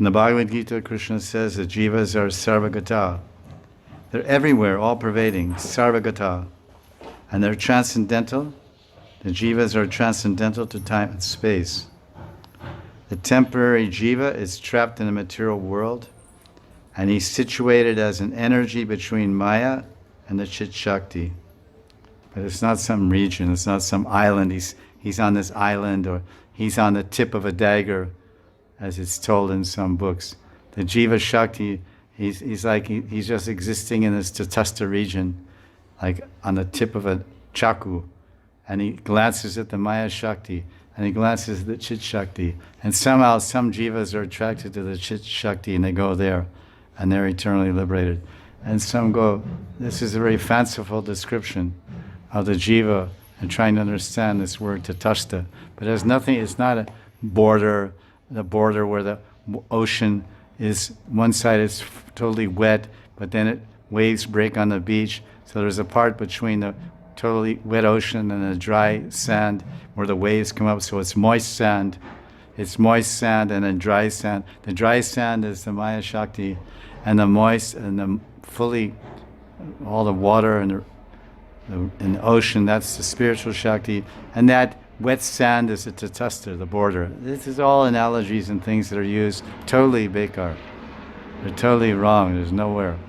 In the Bhagavad Gita, Krishna says that jivas are sarvagata. They're everywhere, all pervading, sarvagata. And they're transcendental. The jivas are transcendental to time and space. The temporary jiva is trapped in the material world, and he's situated as an energy between Maya and the Chit Shakti. But it's not some region, it's not some island. He's on this island, or he's on the tip of a dagger, as it's told in some books. The Jiva Shakti, he's just existing in this Tatastha region, like on the tip of a chaku, and he glances at the Maya Shakti, and he glances at the Chit Shakti, and somehow some jivas are attracted to the Chit Shakti, and they go there, and they're eternally liberated. And some go, this is a very fanciful description of the jiva, and trying to understand this word tatastha. But there's nothing, it's not a border, the border where the ocean is, one side is totally wet, but then waves break on the beach. So there's a part between the totally wet ocean and the dry sand where the waves come up. So it's moist sand. It's moist sand and then dry sand. The dry sand is the Maya Shakti, and the moist and the fully, all the water and the ocean, that's the spiritual Shakti. And that wet sand is the tatastha, the border. This is all analogies and things that are used totally bekar. They're totally wrong. There's nowhere.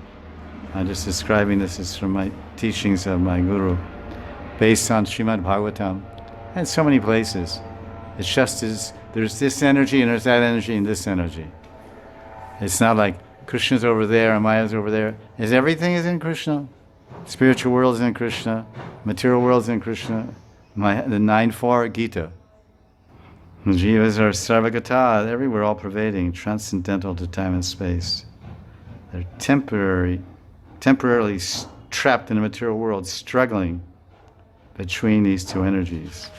I'm just describing this as from my teachings of my guru, based on Srimad Bhagavatam, and so many places. It's just there's this energy and there's that energy and this energy. It's not like Krishna's over there and Maya's over there. Everything is in Krishna. Spiritual world is in Krishna. Material world is in Krishna. The 9.4 Gita. The jivas are sarvagata, everywhere, all pervading, transcendental to time and space. They're temporarily trapped in the material world, struggling between these two energies.